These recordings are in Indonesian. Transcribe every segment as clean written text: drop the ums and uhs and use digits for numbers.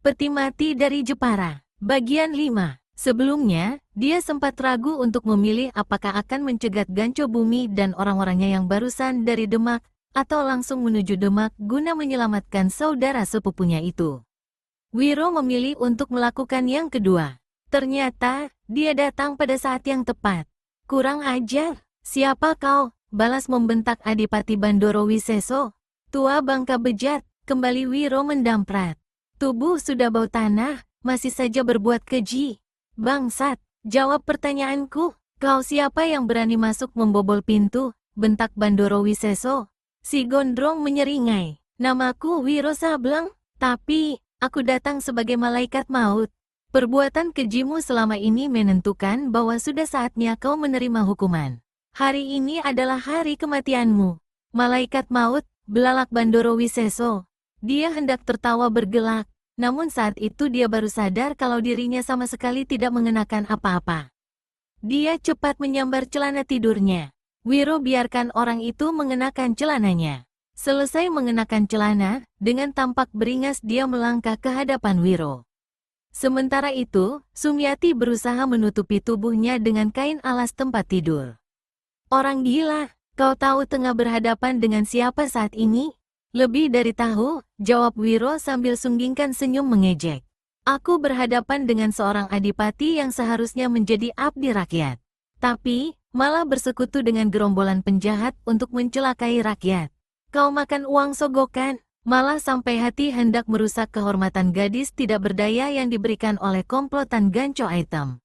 Peti Mati dari Jepara. Bagian 5. Sebelumnya, dia sempat ragu untuk memilih apakah akan mencegat Ganco Bumi dan orang-orangnya yang barusan dari Demak, atau langsung menuju Demak guna menyelamatkan saudara sepupunya itu. Wiro memilih untuk melakukan yang kedua. Ternyata, dia datang pada saat yang tepat. Kurang ajar, siapa kau? Balas membentak Adipati Bandoro Wiseso. Tua bangka bejat, kembali Wiro mendamprat. Tubuh sudah bau tanah, masih saja berbuat keji. Bangsat, jawab pertanyaanku. Kau siapa yang berani masuk membobol pintu? Bentak Bandoro Wiseso. Si gondrong menyeringai. Namaku Wiro Sableng, tapi aku datang sebagai malaikat maut. Perbuatan kejimu selama ini menentukan bahwa sudah saatnya kau menerima hukuman. Hari ini adalah hari kematianmu. Malaikat maut, belalak Bandoro Wiseso. Dia hendak tertawa bergelak, namun saat itu dia baru sadar kalau dirinya sama sekali tidak mengenakan apa-apa. Dia cepat menyambar celana tidurnya. Wiro biarkan orang itu mengenakan celananya. Selesai mengenakan celana, dengan tampak beringas dia melangkah ke hadapan Wiro. Sementara itu, Sumyati berusaha menutupi tubuhnya dengan kain alas tempat tidur. Orang gila, kau tahu tengah berhadapan dengan siapa saat ini? Lebih dari tahu, jawab Wiro sambil sunggingkan senyum mengejek. Aku berhadapan dengan seorang adipati yang seharusnya menjadi abdi rakyat. Tapi, malah bersekutu dengan gerombolan penjahat untuk mencelakai rakyat. Kau makan uang sogokan, malah sampai hati hendak merusak kehormatan gadis tidak berdaya yang diberikan oleh komplotan Ganco Item.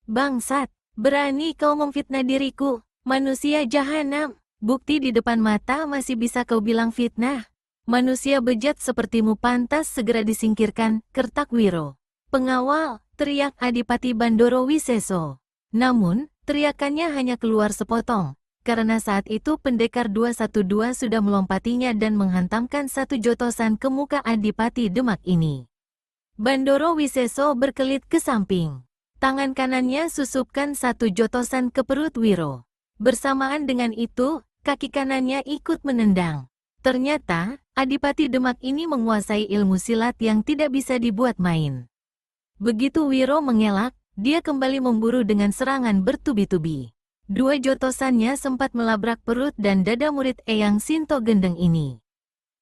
Bangsat, berani kau memfitnah diriku, manusia jahanam. Bukti di depan mata masih bisa kau bilang fitnah. Manusia bejat sepertimu pantas segera disingkirkan, kertak Wiro. Pengawal, teriak Adipati Bandoro Wiseso. Namun, teriakannya hanya keluar sepotong, karena saat itu pendekar 212 sudah melompatinya dan menghantamkan satu jotosan ke muka Adipati Demak ini. Bandoro Wiseso berkelit ke samping. Tangan kanannya susupkan satu jotosan ke perut Wiro. Bersamaan dengan itu, kaki kanannya ikut menendang. Ternyata, Adipati Demak ini menguasai ilmu silat yang tidak bisa dibuat main. Begitu Wiro mengelak, dia kembali memburu dengan serangan bertubi-tubi. Dua jotosannya sempat melabrak perut dan dada murid Eyang Sinto Gendeng ini.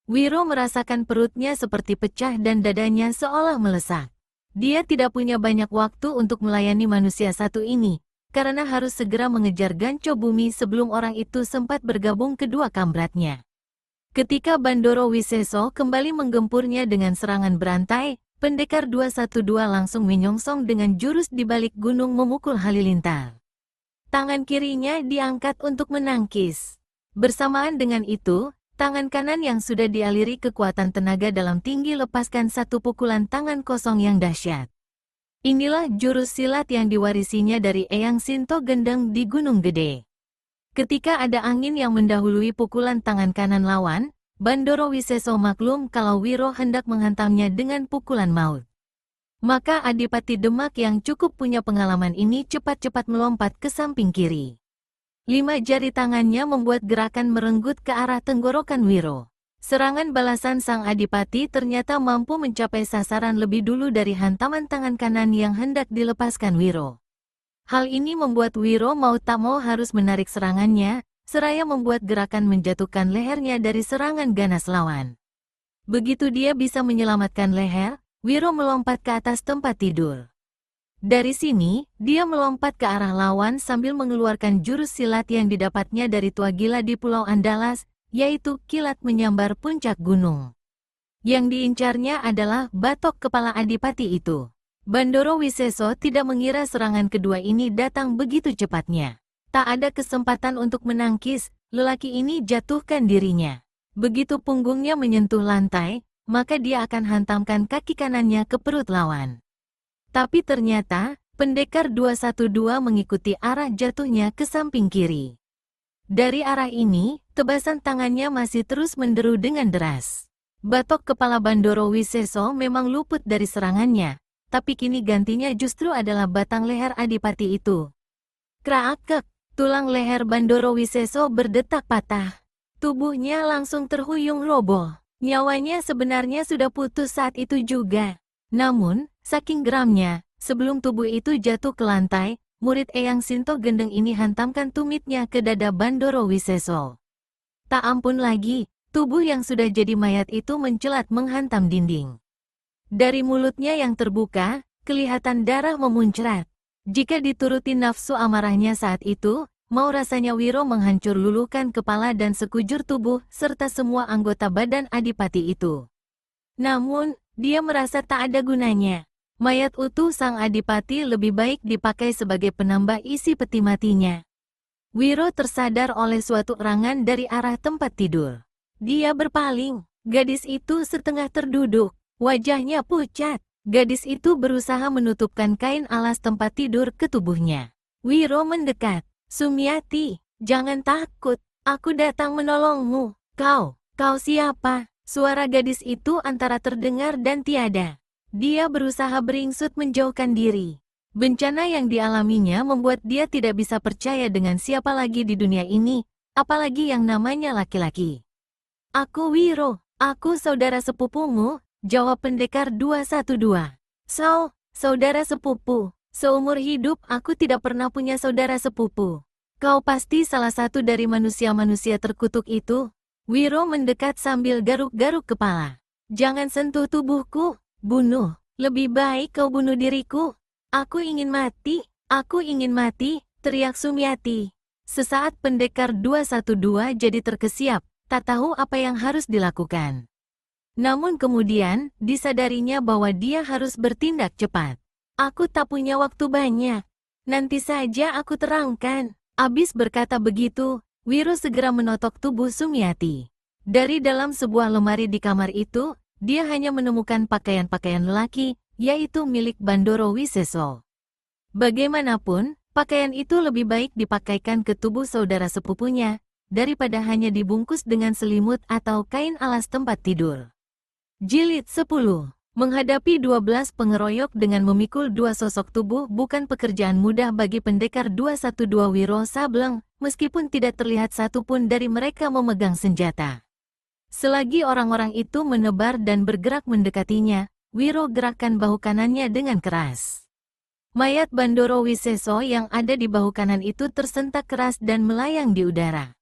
Wiro merasakan perutnya seperti pecah dan dadanya seolah melesak. Dia tidak punya banyak waktu untuk melayani manusia satu ini, karena harus segera mengejar Ganco Bumi sebelum orang itu sempat bergabung kedua kambratnya. Ketika Bandoro Wiseso kembali menggempurnya dengan serangan berantai, pendekar 212 langsung menyongsong dengan jurus di balik gunung memukul halilintar. Tangan kirinya diangkat untuk menangkis. Bersamaan dengan itu, tangan kanan yang sudah dialiri kekuatan tenaga dalam tinggi lepaskan satu pukulan tangan kosong yang dahsyat. Inilah jurus silat yang diwarisinya dari Eyang Sinto Gendeng di Gunung Gede. Ketika ada angin yang mendahului pukulan tangan kanan lawan, Bandoro Wiseso maklum kalau Wiro hendak menghantamnya dengan pukulan maut. Maka Adipati Demak yang cukup punya pengalaman ini cepat-cepat melompat ke samping kiri. 5 jari tangannya membuat gerakan merenggut ke arah tenggorokan Wiro. Serangan balasan sang adipati ternyata mampu mencapai sasaran lebih dulu dari hantaman tangan kanan yang hendak dilepaskan Wiro. Hal ini membuat Wiro mau tak mau harus menarik serangannya, seraya membuat gerakan menjatuhkan lehernya dari serangan ganas lawan. Begitu dia bisa menyelamatkan leher, Wiro melompat ke atas tempat tidur. Dari sini, dia melompat ke arah lawan sambil mengeluarkan jurus silat yang didapatnya dari tua gila di Pulau Andalas, yaitu kilat menyambar puncak gunung. Yang diincarnya adalah batok kepala adipati itu. Bandoro Wiseso tidak mengira serangan kedua ini datang begitu cepatnya. Tak ada kesempatan untuk menangkis, lelaki ini jatuhkan dirinya. Begitu punggungnya menyentuh lantai, maka dia akan hantamkan kaki kanannya ke perut lawan. Tapi ternyata, pendekar 212 mengikuti arah jatuhnya ke samping kiri. Dari arah ini, tebasan tangannya masih terus menderu dengan deras. Batok kepala Bandoro Wiseso memang luput dari serangannya, tapi kini gantinya justru adalah batang leher adipati itu. Kraakek, tulang leher Bandoro Wiseso berdetak patah. Tubuhnya langsung terhuyung roboh. Nyawanya sebenarnya sudah putus saat itu juga. Namun, saking geramnya, sebelum tubuh itu jatuh ke lantai, murid Eyang Sinto Gendeng ini hantamkan tumitnya ke dada Bandoro Wiseso. Tak ampun lagi, tubuh yang sudah jadi mayat itu mencelat menghantam dinding. Dari mulutnya yang terbuka, kelihatan darah memuncrat. Jika dituruti nafsu amarahnya saat itu, mau rasanya Wiro menghancur luluhkan kepala dan sekujur tubuh serta semua anggota badan Adipati itu. Namun, dia merasa tak ada gunanya. Mayat utuh sang Adipati lebih baik dipakai sebagai penambah isi peti matinya. Wiro tersadar oleh suatu erangan dari arah tempat tidur. Dia berpaling. Gadis itu setengah terduduk. Wajahnya pucat. Gadis itu berusaha menutupkan kain alas tempat tidur ke tubuhnya. Wiro mendekat. Sumiati, jangan takut. Aku datang menolongmu. Kau siapa? Suara gadis itu antara terdengar dan tiada. Dia berusaha beringsut menjauhkan diri. Bencana yang dialaminya membuat dia tidak bisa percaya dengan siapa lagi di dunia ini, apalagi yang namanya laki-laki. Aku Wiro, aku saudara sepupumu, jawab pendekar 212. Saudara sepupu, seumur hidup aku tidak pernah punya saudara sepupu. Kau pasti salah satu dari manusia-manusia terkutuk itu. Wiro mendekat sambil garuk-garuk kepala. Jangan sentuh tubuhku, bunuh, lebih baik kau bunuh diriku. Aku ingin mati, teriak Sumiati. Sesaat pendekar 212 jadi terkesiap, tak tahu apa yang harus dilakukan. Namun kemudian, disadarinya bahwa dia harus bertindak cepat. Aku tak punya waktu banyak. Nanti saja aku terangkan. Abis berkata begitu, Wiro segera menotok tubuh Sumiati. Dari dalam sebuah lemari di kamar itu, dia hanya menemukan pakaian-pakaian lelaki, yaitu milik Bandoro Wiseso. Bagaimanapun, pakaian itu lebih baik dipakaikan ke tubuh saudara sepupunya, daripada hanya dibungkus dengan selimut atau kain alas tempat tidur. Jilid 10. Menghadapi 12 pengeroyok dengan memikul dua sosok tubuh bukan pekerjaan mudah bagi pendekar 212 Wiro Sableng, meskipun tidak terlihat satupun dari mereka memegang senjata. Selagi orang-orang itu menebar dan bergerak mendekatinya, Wiro gerakkan bahu kanannya dengan keras. Mayat Bandoro Wiseso yang ada di bahu kanan itu tersentak keras dan melayang di udara.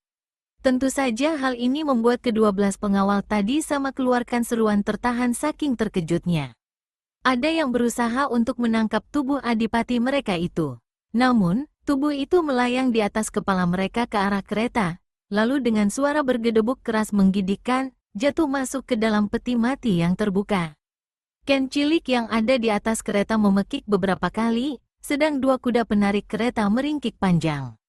Tentu saja hal ini membuat ke-12 pengawal tadi sama keluarkan seruan tertahan saking terkejutnya. Ada yang berusaha untuk menangkap tubuh adipati mereka itu. Namun, tubuh itu melayang di atas kepala mereka ke arah kereta, lalu dengan suara bergedebuk keras menggigitkan, jatuh masuk ke dalam peti mati yang terbuka. Ken cilik yang ada di atas kereta memekik beberapa kali, sedang dua kuda penarik kereta meringkik panjang.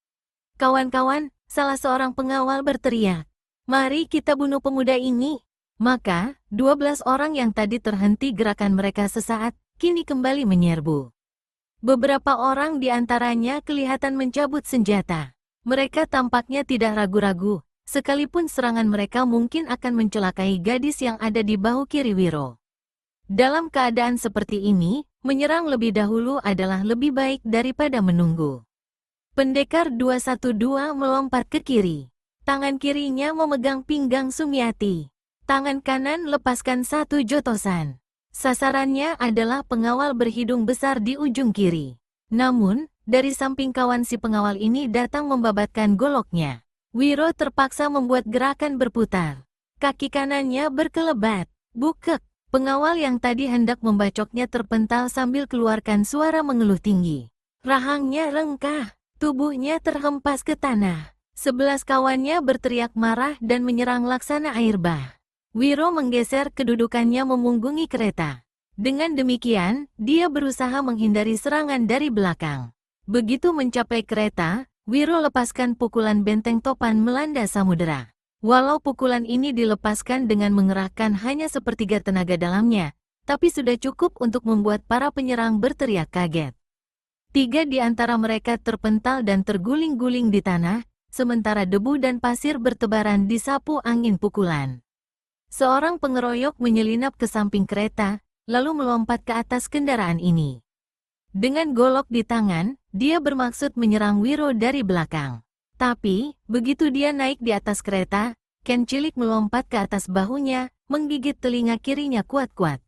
Kawan-kawan, salah seorang pengawal berteriak, "Mari kita bunuh pemuda ini." Maka, 12 orang yang tadi terhenti gerakan mereka sesaat, kini kembali menyerbu. Beberapa orang di antaranya kelihatan mencabut senjata. Mereka tampaknya tidak ragu-ragu, sekalipun serangan mereka mungkin akan mencelakai gadis yang ada di bahu kiri Wiro. Dalam keadaan seperti ini, menyerang lebih dahulu adalah lebih baik daripada menunggu. Pendekar 212 melompat ke kiri. Tangan kirinya memegang pinggang Sumiati. Tangan kanan lepaskan satu jotosan. Sasarannya adalah pengawal berhidung besar di ujung kiri. Namun, dari samping kawan si pengawal ini datang membabatkan goloknya. Wiro terpaksa membuat gerakan berputar. Kaki kanannya berkelebat. Bukek. Pengawal yang tadi hendak membacoknya terpental sambil keluarkan suara mengeluh tinggi. Rahangnya rengkah, tubuhnya terhempas ke tanah. 11 kawannya berteriak marah dan menyerang laksana air bah. Wiro menggeser kedudukannya memunggungi kereta. Dengan demikian, dia berusaha menghindari serangan dari belakang. Begitu mencapai kereta, Wiro lepaskan pukulan benteng topan melanda samudera. Walau pukulan ini dilepaskan dengan mengerahkan hanya sepertiga tenaga dalamnya, tapi sudah cukup untuk membuat para penyerang berteriak kaget. 3 di antara mereka terpental dan terguling-guling di tanah, sementara debu dan pasir bertebaran disapu angin pukulan. Seorang pengeroyok menyelinap ke samping kereta, lalu melompat ke atas kendaraan ini. Dengan golok di tangan, dia bermaksud menyerang Wiro dari belakang. Tapi, begitu dia naik di atas kereta, Ken cilik melompat ke atas bahunya, menggigit telinga kirinya kuat-kuat.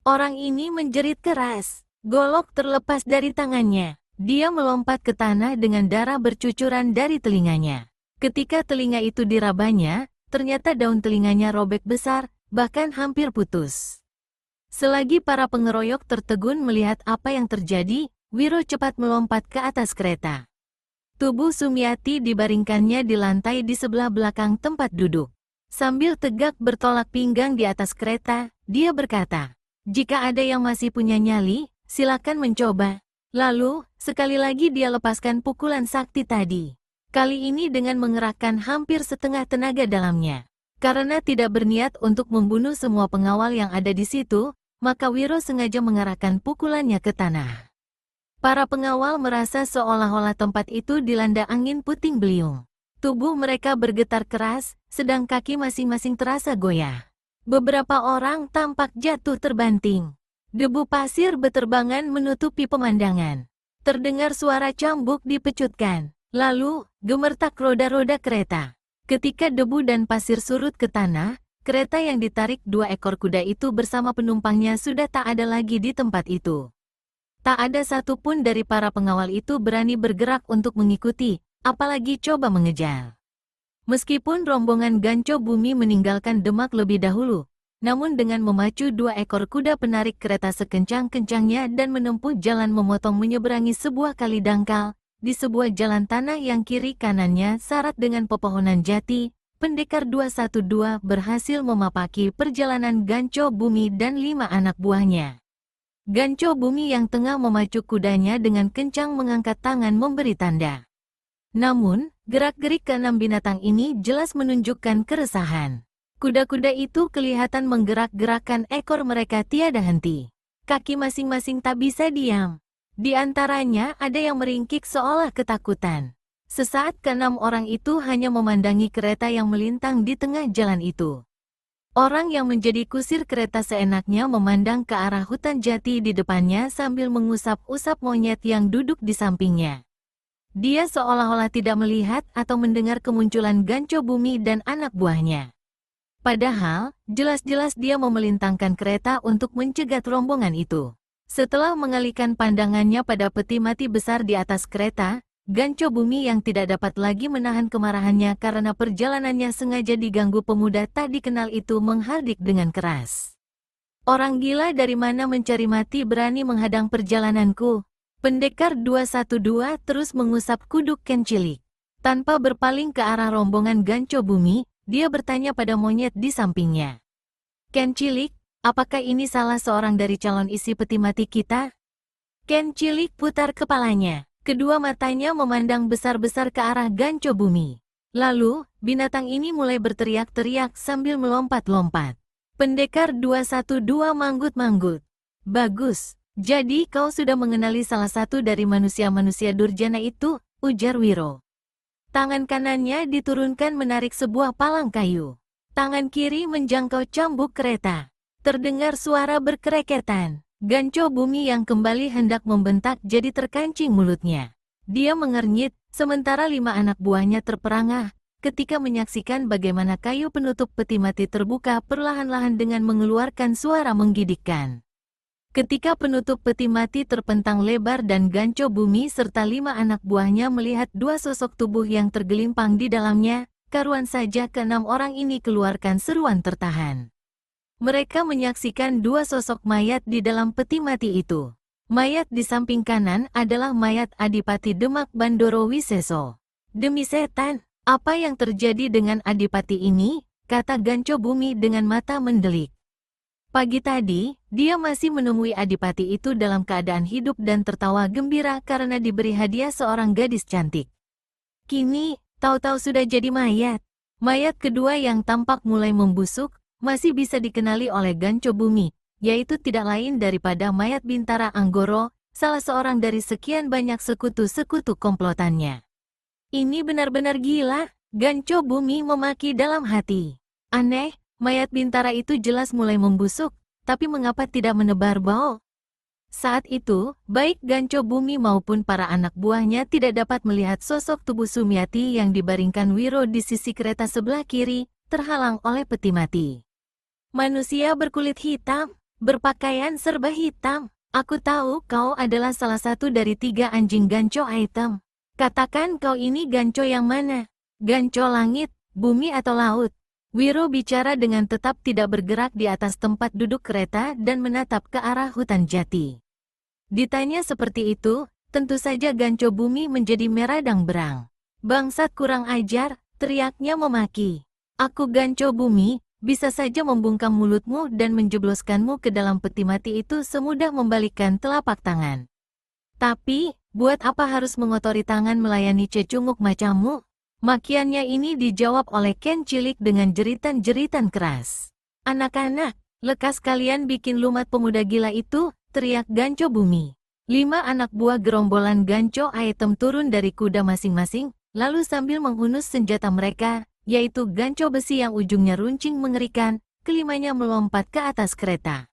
Orang ini menjerit keras. Golok terlepas dari tangannya. Dia melompat ke tanah dengan darah bercucuran dari telinganya. Ketika telinga itu dirabanya, ternyata daun telinganya robek besar, bahkan hampir putus. Selagi para pengeroyok tertegun melihat apa yang terjadi, Wiro cepat melompat ke atas kereta. Tubuh Sumiati dibaringkannya di lantai di sebelah belakang tempat duduk. Sambil tegak bertolak pinggang di atas kereta, dia berkata, "Jika ada yang masih punya nyali, silakan mencoba." Lalu, sekali lagi dia lepaskan pukulan sakti tadi. Kali ini dengan mengerahkan hampir setengah tenaga dalamnya. Karena tidak berniat untuk membunuh semua pengawal yang ada di situ, maka Wiro sengaja mengarahkan pukulannya ke tanah. Para pengawal merasa seolah-olah tempat itu dilanda angin puting beliung. Tubuh mereka bergetar keras, sedang kaki masing-masing terasa goyah. Beberapa orang tampak jatuh terbanting. Debu pasir beterbangan menutupi pemandangan. Terdengar suara cambuk dipecutkan. Lalu, gemertak roda-roda kereta. Ketika debu dan pasir surut ke tanah, kereta yang ditarik 2 ekor kuda itu bersama penumpangnya sudah tak ada lagi di tempat itu. Tak ada satupun dari para pengawal itu berani bergerak untuk mengikuti, apalagi coba mengejar. Meskipun rombongan Ganco Bumi meninggalkan Demak lebih dahulu, namun dengan memacu 2 ekor kuda penarik kereta sekencang-kencangnya dan menempuh jalan memotong menyeberangi sebuah kali dangkal, di sebuah jalan tanah yang kiri kanannya syarat dengan pepohonan jati, pendekar 212 berhasil memapaki perjalanan Ganco Bumi dan 5 anak buahnya. Ganco Bumi yang tengah memacu kudanya dengan kencang mengangkat tangan memberi tanda. Namun, gerak-gerik keenam binatang ini jelas menunjukkan keresahan. Kuda-kuda itu kelihatan menggerak-gerakkan ekor mereka tiada henti. Kaki masing-masing tak bisa diam. Di antaranya ada yang meringkik seolah ketakutan. Sesaat keenam orang itu hanya memandangi kereta yang melintang di tengah jalan itu. Orang yang menjadi kusir kereta seenaknya memandang ke arah hutan jati di depannya sambil mengusap-usap monyet yang duduk di sampingnya. Dia seolah-olah tidak melihat atau mendengar kemunculan Ganco Bumi dan anak buahnya. Padahal, jelas-jelas dia memelintangkan kereta untuk mencegat rombongan itu. Setelah mengalihkan pandangannya pada peti mati besar di atas kereta, Ganco Bumi yang tidak dapat lagi menahan kemarahannya karena perjalanannya sengaja diganggu pemuda tak dikenal itu menghardik dengan keras. "Orang gila dari mana mencari mati berani menghadang perjalananku?" Pendekar 212 terus mengusap kuduk Ken Cilik. Tanpa berpaling ke arah rombongan Ganco Bumi, dia bertanya pada monyet di sampingnya. "Ken Cilik, apakah ini salah seorang dari calon isi peti mati kita?" Ken Cilik putar kepalanya. Kedua matanya memandang besar-besar ke arah Ganco Bumi. Lalu, binatang ini mulai berteriak-teriak sambil melompat-lompat. Pendekar 212 manggut-manggut. "Bagus, jadi kau sudah mengenali salah satu dari manusia-manusia durjana itu," ujar Wiro. Tangan kanannya diturunkan menarik sebuah palang kayu. Tangan kiri menjangkau cambuk kereta. Terdengar suara berkereketan. Ganco Bumi yang kembali hendak membentak jadi terkancing mulutnya. Dia mengernyit, sementara 5 anak buahnya terperangah ketika menyaksikan bagaimana kayu penutup peti mati terbuka perlahan-lahan dengan mengeluarkan suara menggigitkan. Ketika penutup peti mati terpentang lebar dan Ganco Bumi serta 5 anak buahnya melihat 2 sosok tubuh yang tergelimpang di dalamnya, karuan saja ke-6 orang ini keluarkan seruan tertahan. Mereka menyaksikan 2 sosok mayat di dalam peti mati itu. Mayat di samping kanan adalah mayat Adipati Demak Bandoro Wiseso. "Demi setan, apa yang terjadi dengan Adipati ini?" kata Ganco Bumi dengan mata mendelik. Pagi tadi, dia masih menemui Adipati itu dalam keadaan hidup dan tertawa gembira karena diberi hadiah seorang gadis cantik. Kini, tahu-tahu sudah jadi mayat. Mayat kedua yang tampak mulai membusuk, masih bisa dikenali oleh Ganco Bumi, yaitu tidak lain daripada mayat Bintara Anggoro, salah seorang dari sekian banyak sekutu-sekutu komplotannya. "Ini benar-benar gila," Ganco Bumi memaki dalam hati. "Aneh. Mayat Bintara itu jelas mulai membusuk, tapi mengapa tidak menebar bau?" Saat itu, baik Ganco Bumi maupun para anak buahnya tidak dapat melihat sosok tubuh Sumiati yang dibaringkan Wiro di sisi kereta sebelah kiri, terhalang oleh peti mati. "Manusia berkulit hitam, berpakaian serba hitam. Aku tahu kau adalah salah satu dari 3 anjing Gancho item. Katakan kau ini Gancho yang mana? Gancho langit, bumi atau laut? Wiro bicara dengan tetap tidak bergerak di atas tempat duduk kereta dan menatap ke arah hutan jati. Ditanya seperti itu, tentu saja Gancho bumi menjadi meradang berang. Bangsat kurang ajar, teriaknya memaki. Aku Gancho bumi, bisa saja membungkam mulutmu dan menjebloskanmu ke dalam peti mati itu semudah membalikkan telapak tangan. Tapi, buat apa harus mengotori tangan melayani cecunguk macammu? Makiannya ini dijawab oleh Ken cilik dengan jeritan-jeritan keras. Anak-anak, lekas kalian bikin lumat pemuda gila itu, teriak Gancho bumi. 5 anak buah gerombolan Gancho item turun dari kuda masing-masing, lalu sambil menghunus senjata mereka, yaitu ganco besi yang ujungnya runcing mengerikan, kelimanya melompat ke atas kereta.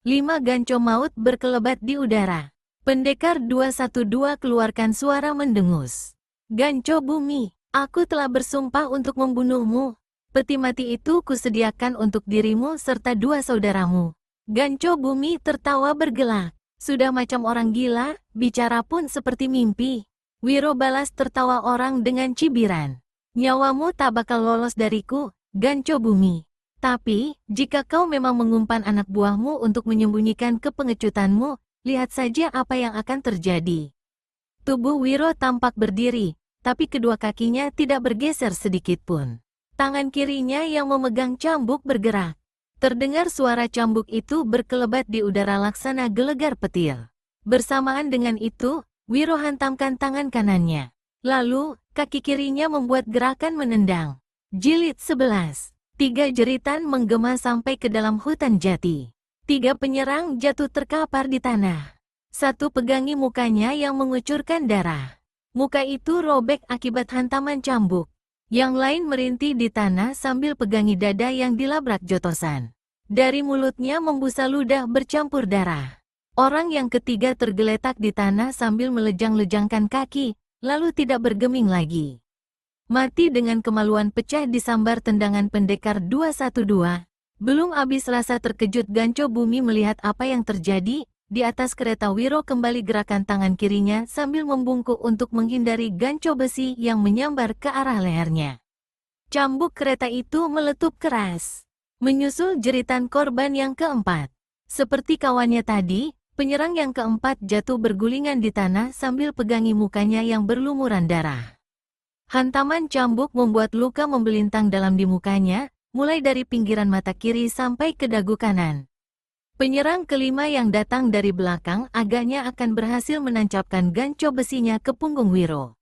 5 ganco maut berkelebat di udara. Pendekar 212 keluarkan suara mendengus. Ganco bumi, aku telah bersumpah untuk membunuhmu. Peti mati itu kusediakan untuk dirimu serta 2 saudaramu. Ganco bumi tertawa bergelak. Sudah macam orang gila, bicara pun seperti mimpi. Wiro balas tertawa orang dengan cibiran. Nyawamu tak bakal lolos dariku, Gancho bumi. Tapi, jika kau memang mengumpan anak buahmu untuk menyembunyikan kepengecutanmu, lihat saja apa yang akan terjadi. Tubuh Wiro tampak berdiri, tapi kedua kakinya tidak bergeser sedikit pun. Tangan kirinya yang memegang cambuk bergerak. Terdengar suara cambuk itu berkelebat di udara laksana gelegar petir. Bersamaan dengan itu, Wiro hantamkan tangan kanannya. Lalu, kaki kirinya membuat gerakan menendang. Jilid 11. 3 jeritan menggema sampai ke dalam hutan jati. 3 penyerang jatuh terkapar di tanah. 1 pegangi mukanya yang mengucurkan darah. Muka itu robek akibat hantaman cambuk. Yang lain merintih di tanah sambil pegangi dada yang dilabrak jotosan. Dari mulutnya membusa ludah bercampur darah. Orang yang ketiga tergeletak di tanah sambil melejang-lejangkan kaki, lalu tidak bergeming lagi. Mati dengan kemaluan pecah disambar tendangan pendekar 212. Belum habis rasa terkejut Gancho bumi melihat apa yang terjadi, di atas kereta Wiro kembali gerakan tangan kirinya sambil membungkuk untuk menghindari ganco besi yang menyambar ke arah lehernya. Cambuk kereta itu meletup keras. Menyusul jeritan korban yang keempat. Seperti kawannya tadi, penyerang yang keempat jatuh bergulingan di tanah sambil pegangi mukanya yang berlumuran darah. Hantaman cambuk membuat luka membelintang dalam di mukanya, mulai dari pinggiran mata kiri sampai ke dagu kanan. Penyerang kelima yang datang dari belakang agaknya akan berhasil menancapkan ganco besinya ke punggung Wiro.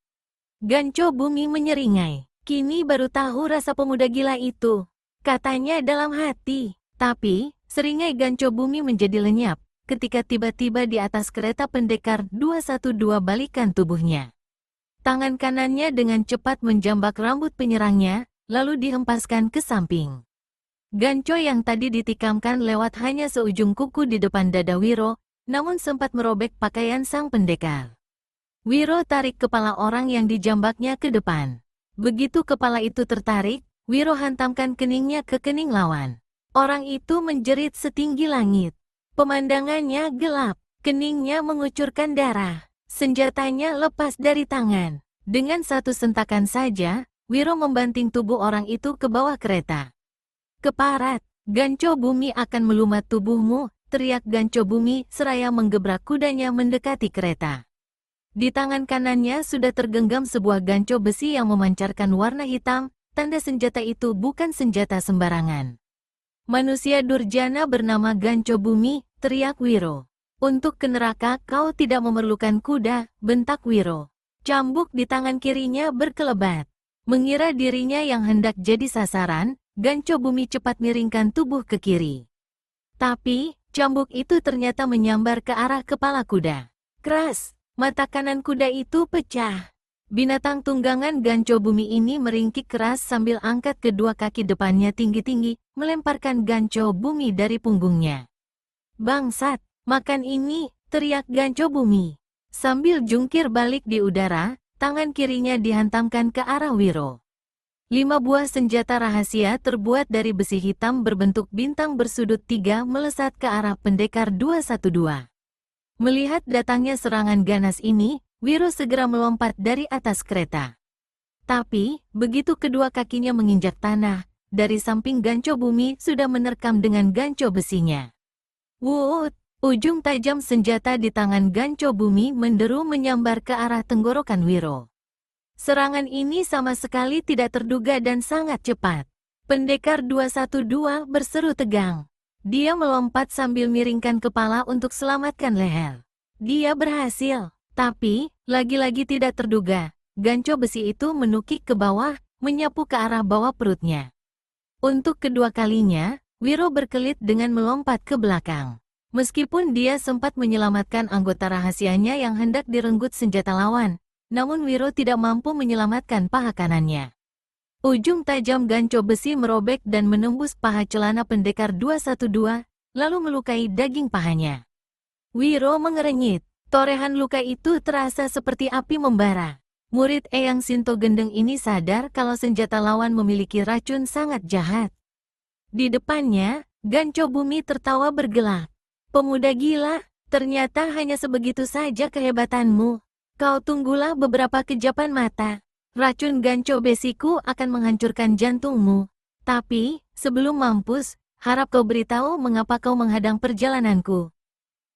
Ganco bumi menyeringai. Kini baru tahu rasa pemuda gila itu, katanya dalam hati. Tapi, seringai ganco bumi menjadi lenyap, ketika tiba-tiba di atas kereta pendekar 212 balikan tubuhnya. Tangan kanannya dengan cepat menjambak rambut penyerangnya, lalu dihempaskan ke samping. Ganco yang tadi ditikamkan lewat hanya seujung kuku di depan dada Wiro, namun sempat merobek pakaian sang pendekar. Wiro tarik kepala orang yang dijambaknya ke depan. Begitu kepala itu tertarik, Wiro hantamkan keningnya ke kening lawan. Orang itu menjerit setinggi langit. Pemandangannya gelap, keningnya mengucurkan darah. Senjatanya lepas dari tangan. Dengan satu sentakan saja, Wiro membanting tubuh orang itu ke bawah kereta. Keparat, ganco bumi akan melumat tubuhmu, teriak ganco bumi seraya menggebrak kudanya mendekati kereta. Di tangan kanannya sudah tergenggam sebuah ganco besi yang memancarkan warna hitam, tanda senjata itu bukan senjata sembarangan. Manusia durjana bernama ganco bumi, teriak Wiro. Untuk ke neraka kau tidak memerlukan kuda, bentak Wiro. Cambuk di tangan kirinya berkelebat. Mengira dirinya yang hendak jadi sasaran, ganco bumi cepat miringkan tubuh ke kiri. Tapi, cambuk itu ternyata menyambar ke arah kepala kuda. Keras, mata kanan kuda itu pecah. Binatang tunggangan ganco bumi ini meringkik keras sambil angkat kedua kaki depannya tinggi-tinggi, melemparkan ganco bumi dari punggungnya. Bangsat, makan ini, teriak ganco bumi. Sambil jungkir balik di udara, tangan kirinya dihantamkan ke arah Wiro. 5 buah senjata rahasia terbuat dari besi hitam berbentuk bintang bersudut 3 melesat ke arah pendekar 212. Melihat datangnya serangan ganas ini, Wiro segera melompat dari atas kereta. Tapi, begitu kedua kakinya menginjak tanah, dari samping ganco bumi sudah menerkam dengan ganco besinya. Wut! Ujung tajam senjata di tangan ganco bumi menderu menyambar ke arah tenggorokan Wiro. Serangan ini sama sekali tidak terduga dan sangat cepat. Pendekar 212 berseru tegang. Dia melompat sambil miringkan kepala untuk selamatkan leher. Dia berhasil, tapi, lagi-lagi tidak terduga, ganco besi itu menukik ke bawah, menyapu ke arah bawah perutnya. Untuk kedua kalinya, Wiro berkelit dengan melompat ke belakang. Meskipun dia sempat menyelamatkan anggota rahasianya yang hendak direnggut senjata lawan, namun Wiro tidak mampu menyelamatkan paha kanannya. Ujung tajam ganco besi merobek dan menembus paha celana pendekar 212, lalu melukai daging pahanya. Wiro mengerenyit. Torehan luka itu terasa seperti api membara. Murid Eyang Sinto Gendeng ini sadar kalau senjata lawan memiliki racun sangat jahat. Di depannya, ganco bumi tertawa bergelak. Pemuda gila, ternyata hanya sebegitu saja kehebatanmu. Kau tunggulah beberapa kejapan mata. Racun ganco besiku akan menghancurkan jantungmu. Tapi, sebelum mampus, harap kau beritahu mengapa kau menghadang perjalananku.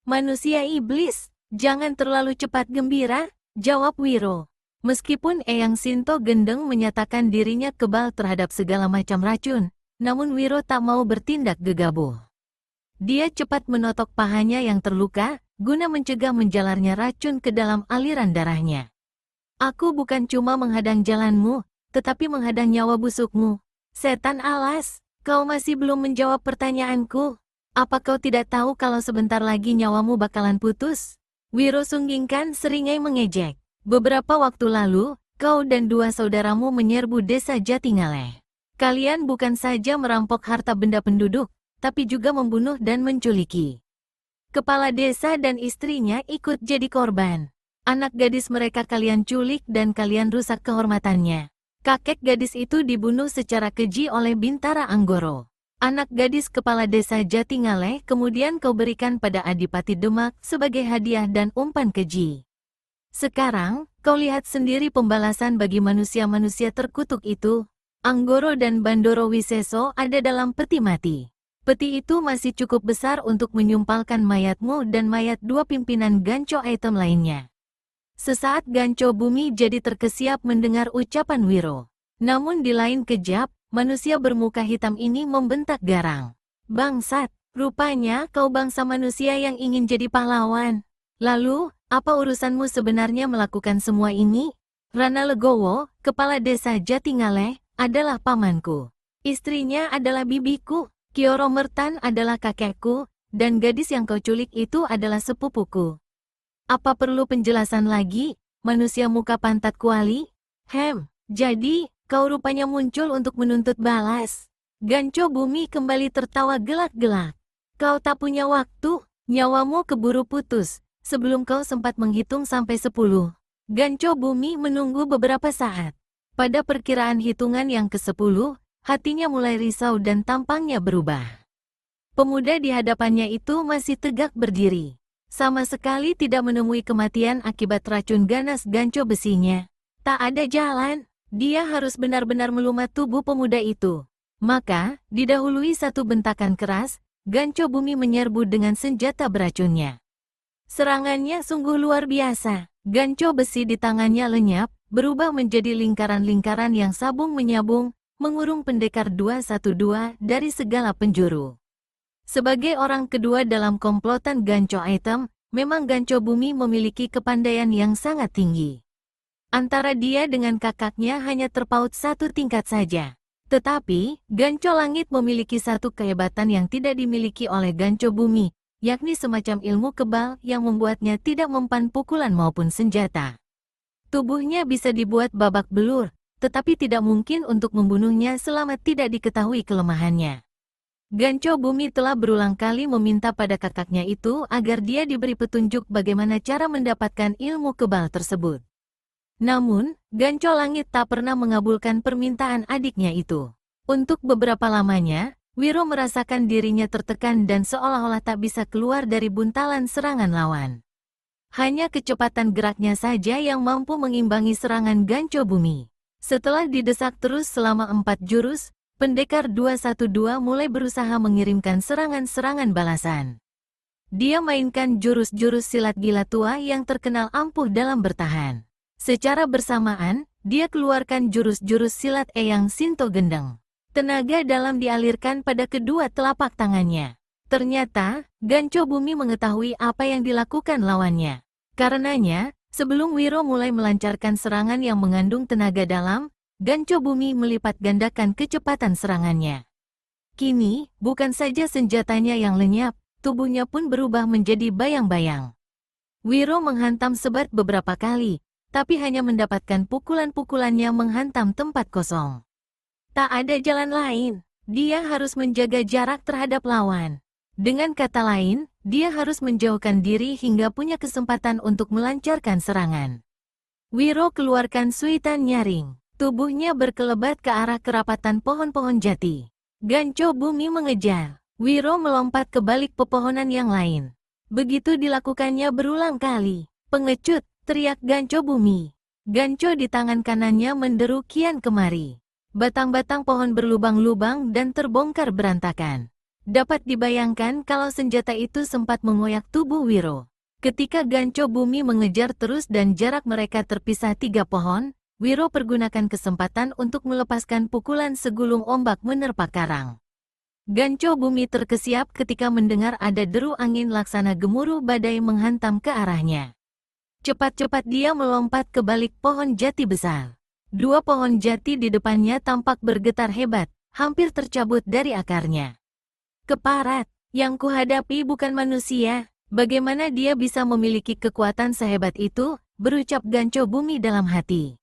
Manusia iblis, jangan terlalu cepat gembira, jawab Wiro. Meskipun Eyang Sinto Gendeng menyatakan dirinya kebal terhadap segala macam racun, namun Wiro tak mau bertindak gegabah. Dia cepat menotok pahanya yang terluka, guna mencegah menjalarnya racun ke dalam aliran darahnya. Aku bukan cuma menghadang jalanmu, tetapi menghadang nyawa busukmu. Setan alas, kau masih belum menjawab pertanyaanku. Apa kau tidak tahu kalau sebentar lagi nyawamu bakalan putus? Wiro sunggingkan seringai mengejek. Beberapa waktu lalu, kau dan 2 saudaramu menyerbu desa Jatingaleh. Kalian bukan saja merampok harta benda penduduk, tapi juga membunuh dan menculiki. Kepala desa dan istrinya ikut jadi korban. Anak gadis mereka kalian culik dan kalian rusak kehormatannya. Kakek gadis itu dibunuh secara keji oleh Bintara Anggoro. Anak gadis kepala desa Jatingaleh kemudian kau berikan pada Adipati Demak sebagai hadiah dan umpan keji. Sekarang, kau lihat sendiri pembalasan bagi manusia-manusia terkutuk itu. Anggoro dan Bandoro Wiseso ada dalam peti mati. Peti itu masih cukup besar untuk menyumpalkan mayatmu dan mayat 2 pimpinan ganco item lainnya. Sesaat ganco bumi jadi terkesiap mendengar ucapan Wiro. Namun di lain kejap, manusia bermuka hitam ini membentak garang. Bangsat, rupanya kau bangsa manusia yang ingin jadi pahlawan. Lalu, apa urusanmu sebenarnya melakukan semua ini? Rana Legowo, kepala desa Jatingaleh, adalah pamanku. Istrinya adalah bibiku. Kioro Mertan adalah kakekku, dan gadis yang kau culik itu adalah sepupuku. Apa perlu penjelasan lagi, manusia muka pantat kuali? Jadi, kau rupanya muncul untuk menuntut balas. Ganco bumi kembali tertawa gelak-gelak. Kau tak punya waktu, nyawamu keburu putus, sebelum kau sempat menghitung sampai 10. Ganco bumi menunggu beberapa saat. Pada perkiraan hitungan yang ke-10, hatinya mulai risau dan tampangnya berubah. Pemuda di hadapannya itu masih tegak berdiri. Sama sekali tidak menemui kematian akibat racun ganas ganco besinya. Tak ada jalan, dia harus benar-benar melumat tubuh pemuda itu. Maka, didahului satu bentakan keras, ganco bumi menyerbu dengan senjata beracunnya. Serangannya sungguh luar biasa. Ganco besi di tangannya lenyap, berubah menjadi lingkaran-lingkaran yang sabung menyabung, mengurung pendekar 212 dari segala penjuru. Sebagai orang kedua dalam komplotan ganco item, memang ganco bumi memiliki kepandaian yang sangat tinggi. Antara dia dengan kakaknya hanya terpaut 1 tingkat saja. Tetapi, ganco langit memiliki satu kehebatan yang tidak dimiliki oleh ganco bumi, yakni semacam ilmu kebal yang membuatnya tidak mempan pukulan maupun senjata. Tubuhnya bisa dibuat babak belur, tetapi tidak mungkin untuk membunuhnya selama tidak diketahui kelemahannya. Ganco bumi telah berulang kali meminta pada kakaknya itu agar dia diberi petunjuk bagaimana cara mendapatkan ilmu kebal tersebut. Namun, Ganco Langit tak pernah mengabulkan permintaan adiknya itu. Untuk beberapa lamanya, Wiro merasakan dirinya tertekan dan seolah-olah tak bisa keluar dari buntalan serangan lawan. Hanya kecepatan geraknya saja yang mampu mengimbangi serangan Ganco Bumi. Setelah didesak terus selama 4 jurus, Pendekar 212 mulai berusaha mengirimkan serangan-serangan balasan. Dia mainkan jurus-jurus silat gila tua yang terkenal ampuh dalam bertahan. Secara bersamaan, dia keluarkan jurus-jurus silat Eyang Sinto Gendeng. Tenaga dalam dialirkan pada kedua telapak tangannya. Ternyata, Ganco Bumi mengetahui apa yang dilakukan lawannya. Karenanya, sebelum Wiro mulai melancarkan serangan yang mengandung tenaga dalam, Ganco Bumi melipat gandakan kecepatan serangannya. Kini, bukan saja senjatanya yang lenyap, tubuhnya pun berubah menjadi bayang-bayang. Wiro menghantam sebat beberapa kali, tapi hanya mendapatkan pukulan-pukulannya menghantam tempat kosong. Tak ada jalan lain, dia harus menjaga jarak terhadap lawan. Dengan kata lain, dia harus menjauhkan diri hingga punya kesempatan untuk melancarkan serangan. Wiro keluarkan suitan nyaring. Tubuhnya berkelebat ke arah kerapatan pohon-pohon jati. Ganco Bumi mengejar. Wiro melompat ke balik pepohonan yang lain. Begitu dilakukannya berulang kali. Pengecut, teriak Ganco Bumi. Ganco di tangan kanannya menderu kian kemari. Batang-batang pohon berlubang-lubang dan terbongkar berantakan. Dapat dibayangkan kalau senjata itu sempat mengoyak tubuh Wiro. Ketika Ganco Bumi mengejar terus dan jarak mereka terpisah 3 pohon, Wiro pergunakan kesempatan untuk melepaskan pukulan segulung ombak menerpa karang. Ganco Bumi terkesiap ketika mendengar ada deru angin laksana gemuruh badai menghantam ke arahnya. Cepat-cepat dia melompat ke balik pohon jati besar. 2 pohon jati di depannya tampak bergetar hebat, hampir tercabut dari akarnya. Keparat, yang kuhadapi bukan manusia, bagaimana dia bisa memiliki kekuatan sehebat itu, berucap Ganco Bumi dalam hati.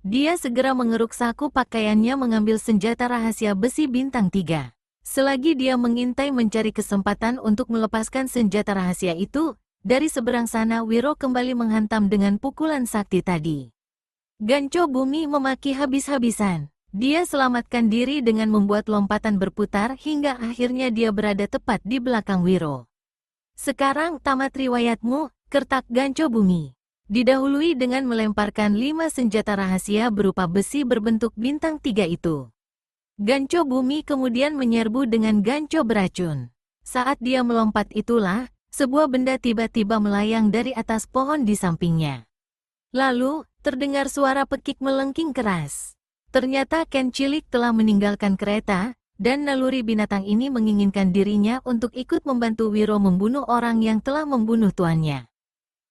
Dia segera mengeruk saku pakaiannya mengambil senjata rahasia besi bintang 3. Selagi dia mengintai mencari kesempatan untuk melepaskan senjata rahasia itu, dari seberang sana Wiro kembali menghantam dengan pukulan sakti tadi. Ganco Bumi memaki habis-habisan. Dia selamatkan diri dengan membuat lompatan berputar hingga akhirnya dia berada tepat di belakang Wiro. Sekarang tamat riwayatmu, kertak Ganco Bumi. Didahului dengan melemparkan 5 senjata rahasia berupa besi berbentuk bintang 3 itu. Ganco Bumi kemudian menyerbu dengan ganco beracun. Saat dia melompat itulah, sebuah benda tiba-tiba melayang dari atas pohon di sampingnya. Lalu, terdengar suara pekik melengking keras. Ternyata Ken Cilik telah meninggalkan kereta, dan naluri binatang ini menginginkan dirinya untuk ikut membantu Wiro membunuh orang yang telah membunuh tuannya.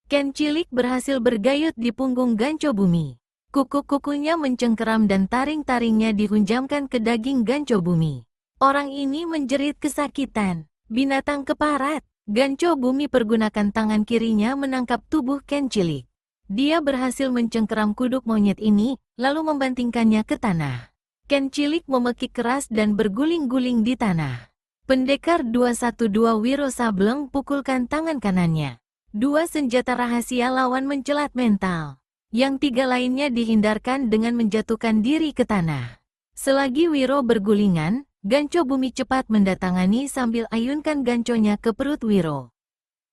Ken Cilik berhasil bergayut di punggung Ganco Bumi. Kuku-kukunya mencengkeram dan taring-taringnya dihunjamkan ke daging Ganco Bumi. Orang ini menjerit kesakitan. Binatang keparat. Ganco Bumi pergunakan tangan kirinya menangkap tubuh Ken Cilik. Dia berhasil mencengkeram kuduk monyet ini, lalu membantingkannya ke tanah. Ken Cilik memekik keras dan berguling-guling di tanah. Pendekar 212 Wiro Sableng pukulkan tangan kanannya. 2 senjata rahasia lawan mencelat mental. Yang 3 lainnya dihindarkan dengan menjatuhkan diri ke tanah. Selagi Wiro bergulingan, Ganco Bumi cepat mendatangani sambil ayunkan ganconya ke perut Wiro.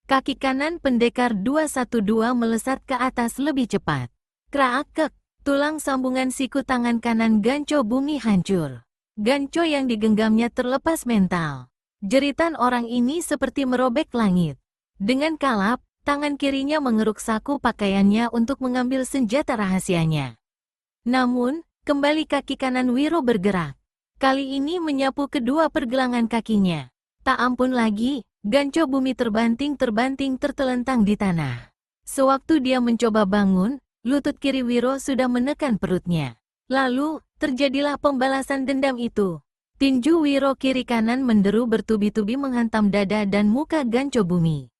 Kaki kanan pendekar 212 melesat ke atas lebih cepat. Kraak-kek, tulang sambungan siku tangan kanan Ganco Bumi hancur. Ganco yang digenggamnya terlepas mental. Jeritan orang ini seperti merobek langit. Dengan kalap, tangan kirinya mengeruk saku pakaiannya untuk mengambil senjata rahasianya. Namun, kembali kaki kanan Wiro bergerak. Kali ini menyapu kedua pergelangan kakinya. Tak ampun lagi, Ganco Bumi terbanting-terbanting tertelentang di tanah. Sewaktu dia mencoba bangun, lutut kiri Wiro sudah menekan perutnya. Lalu, terjadilah pembalasan dendam itu. Tinju Wiro kiri kanan menderu bertubi-tubi menghantam dada dan muka Ganco Bumi.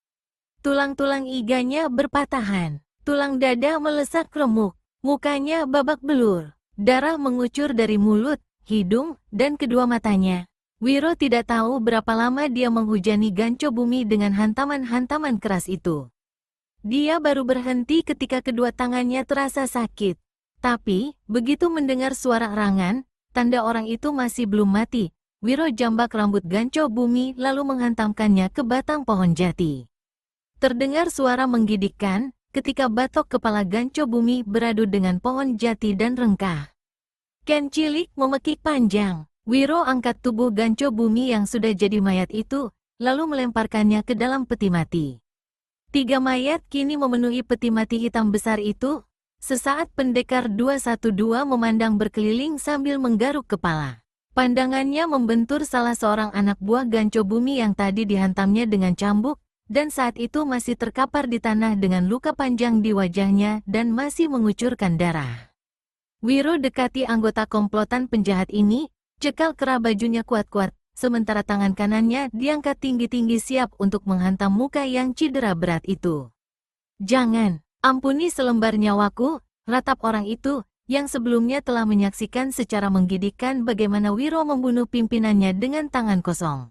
Tulang-tulang iganya berpatahan. Tulang dada melesak remuk. Mukanya babak belur. Darah mengucur dari mulut, hidung, dan kedua matanya. Wiro tidak tahu berapa lama dia menghujani Ganco Bumi dengan hantaman-hantaman keras itu. Dia baru berhenti ketika kedua tangannya terasa sakit. Tapi, begitu mendengar suara erangan, tanda orang itu masih belum mati. Wiro jambak rambut Ganco Bumi lalu menghantamkannya ke batang pohon jati. Terdengar suara menggigitkan ketika batok kepala Ganco Bumi beradu dengan pohon jati dan rengkah. Ken cilik memekik panjang. Wiro angkat tubuh Ganco Bumi yang sudah jadi mayat itu, lalu melemparkannya ke dalam peti mati. 3 mayat kini memenuhi peti mati hitam besar itu. Sesaat pendekar 212 memandang berkeliling sambil menggaruk kepala. Pandangannya membentur salah seorang anak buah Ganco Bumi yang tadi dihantamnya dengan cambuk, dan saat itu masih terkapar di tanah dengan luka panjang di wajahnya dan masih mengucurkan darah. Wiro dekati anggota komplotan penjahat ini, cekal kerah bajunya kuat-kuat, sementara tangan kanannya diangkat tinggi-tinggi siap untuk menghantam muka yang cedera berat itu. "Jangan, ampuni selembar nyawaku," ratap orang itu, yang sebelumnya telah menyaksikan secara menggigitkan bagaimana Wiro membunuh pimpinannya dengan tangan kosong.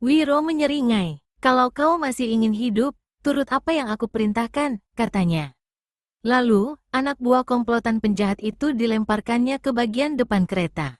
Wiro menyeringai, "Kalau kau masih ingin hidup, turut apa yang aku perintahkan," katanya. Lalu, anak buah komplotan penjahat itu dilemparkannya ke bagian depan kereta.